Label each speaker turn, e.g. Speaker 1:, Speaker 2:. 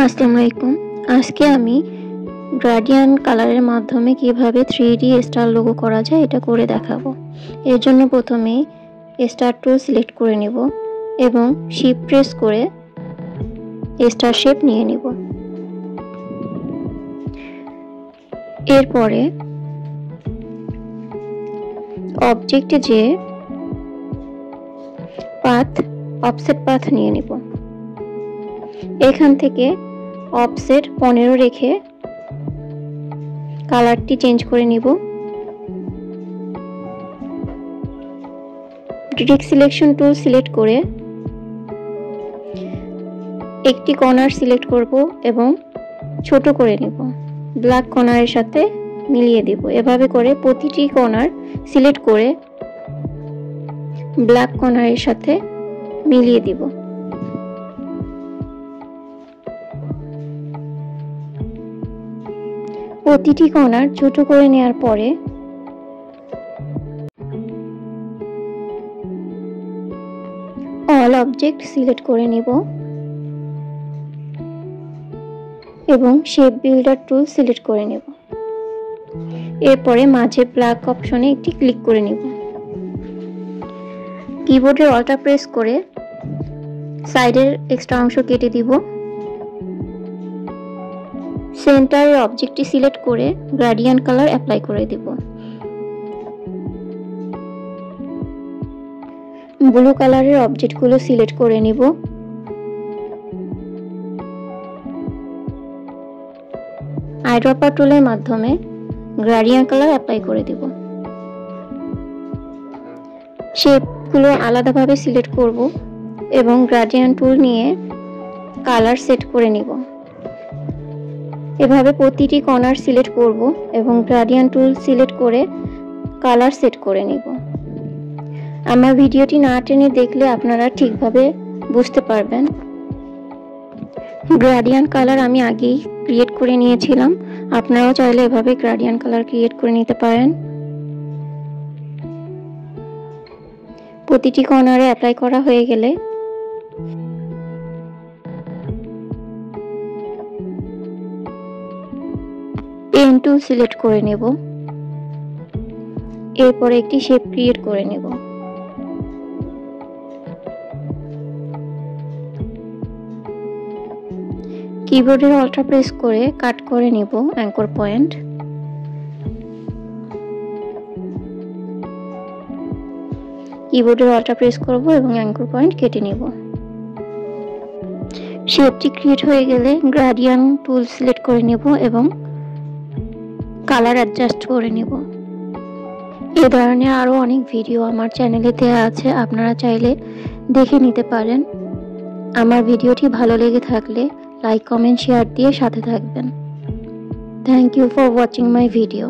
Speaker 1: আসসালামু আলাইকুম। আজকে আমি গ্রেডিয়েন্ট কালারের মাধ্যমে কিভাবে 3D স্টার লোগো করা যায় এটা করে দেখাবো। এর জন্য প্রথমে স্টার টুল সিলেক্ট করে নিব এবং শিফট প্রেস করে স্টার শেপ নিয়ে নিব। এরপরে অবজেক্টে যে অফসেট পাথ নিয়ে নিব। এখান থেকে অফসেট 15 রেখে কালারটি চেঞ্জ করে নিব। ডিরেক্ট সিলেকশন টুল সিলেক্ট করে একটি কর্নার সিলেক্ট করব এবং ছোট করে নিব। ব্ল্যাক কর্নারের সাথে মিলিয়ে দেব। এভাবে করে প্রতিটি কর্নার সিলেক্ট করে ব্ল্যাক কর্নারের সাথে মিলিয়ে দিব। প্রতিটি কর্নার ছোট করে নেওয়ার পরে অল অবজেক্ট সিলেক্ট করে নিব এবং শেপ বিল্ডার টুল সিলেক্ট করে নেব। এরপরে মাঝে ব্ল্যাক অপশনে একটি ক্লিক করে নিব। কিবোর্ডের অল্টার প্রেস করে সাইডের এক্সট্রা অংশ কেটে দিব। সেন্টারের অবজেক্টটি সিলেক্ট করে গ্রেডিয়েন্ট কালার অ্যাপ্লাই করে দিব। ব্লু কালারের অবজেক্টগুলো সিলেক্ট করে নিব। আইড্রপার টুলের মাধ্যমে গ্রেডিয়েন্ট কালার অ্যাপ্লাই করে দিব। শেপগুলো আলাদাভাবে সিলেক্ট করব এবং গ্রেডিয়েন্ট টুল নিয়ে কালার সেট করে নিব। এভাবে প্রতিটি কর্নার সিলেক্ট করব এবং গ্রেডিয়েন্ট টুল সিলেক্ট করে কালার সেট করে নিব। আমার ভিডিওটি না টেনে দেখলে আপনারা ঠিকভাবে বুঝতে পারবেন। গ্রেডিয়েন্ট কালার আমি আগেই ক্রিয়েট করে নিয়েছিলাম। আপনারাও চাইলে এভাবে গ্রেডিয়েন্ট কালার ক্রিয়েট করে নিতে পারেন। প্রতিটি কর্নারে অ্যাপ্লাই করা হয়ে গেলে পেন টুল সিলেক্ট করে নেব। এরপরে একটি শেপ ক্রিয়েট করে নেব। কিবোর্ডের অল্টার প্রেস করে কাট করে নেব অ্যাঙ্কর পয়েন্ট। কিবোর্ডের অল্টার প্রেস করব এবং অ্যাঙ্কর পয়েন্ট কেটে নেব। শেপটি ক্রিয়েট হয়ে গেলে গ্রেডিয়েন্ট টুল সিলেক্ট করে নেব এবং কালার অ্যাডজাস্ট করে নেব। এই ধরনের আরো অনেক ভিডিও আমার চ্যানেলে দেওয়া আছে, আপনারা চাইলে দেখে নিতে পারেন। আমার ভিডিওটি ভালো লেগে থাকলে লাইক, কমেন্ট, শেয়ার দিয়ে সাথে থাকবেন। Thank you for watching my video.